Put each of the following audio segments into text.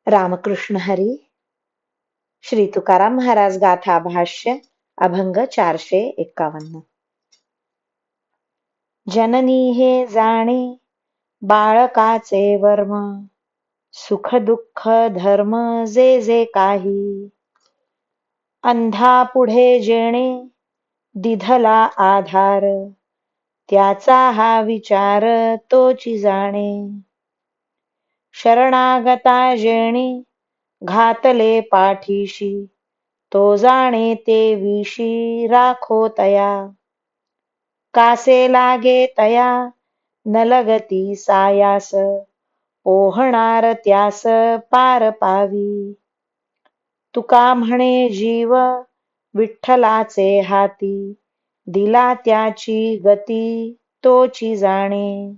रामकृष्ण हरी. श्री तुकाराम महाराज गाथा भाष्य अभंग 451. जननी हे जाणे बाळकाचे वर्म, सुख दुःख धर्म जे जे काही. अंधा पुढे जेणे दिधला आधार, त्याचा हा विचार तोची जाणे. शरणागता जेणे घातले पाठीशी, तो जाणे ते विशी राखो तया. कासे लागे तया न लगती सायास, पोहणार त्यास पार पावी. तुका म्हणे जीव विठ्ठलाचे हाती, दिला त्याची गती तोची जाणे.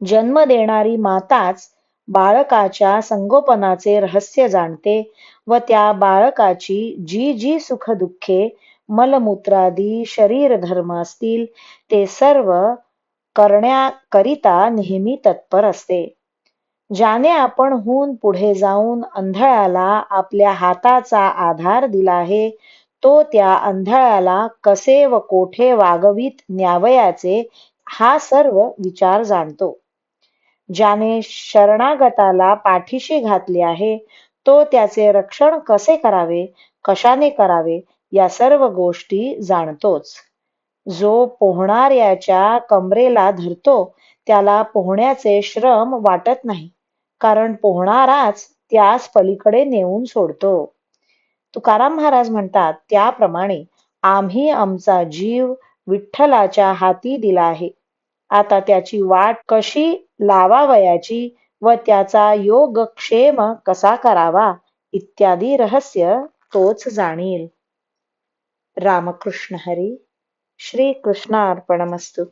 जन्म देणारी माताच बाळकाच्या संगोपनाचे रहस्य जाणते व त्या बाळकाची जी जी सुखदुःखे मलमूत्रादी शरीर धर्म असतील ते सर्व करण्याकरिता नेहमी तत्पर असते. ज्याने आपण हून पुढे जाऊन अंधळ्याला आपल्या हाताचा आधार दिला आहे, तो त्या अंधळ्याला कसे व कोठे वागवीत न्यावयाचे हा सर्व विचार जाणतो. ज्याने शरणागताला पाठीशी घातले आहे, तो त्याचे रक्षण कसे करावे, कशाने करावे या सर्व गोष्टी जाणतोच. जो पोहणाऱ्याच्या कमरेला धरतो त्याला पोहण्याचे श्रम वाटत नाही, कारण पोहणाराच त्यास पलीकडे नेऊन सोडतो. तुकाराम महाराज म्हणतात त्याप्रमाणे आम्ही आमचा जीव विठ्ठलाच्या हाती दिला आहे. आता त्याची वाट कशी लावावयाची व त्याचा योगक्षेम कसा करावा इत्यादी रहस्य तोच जाणील. रामकृष्ण हरी. श्री कृष्णार्पणमस्तु.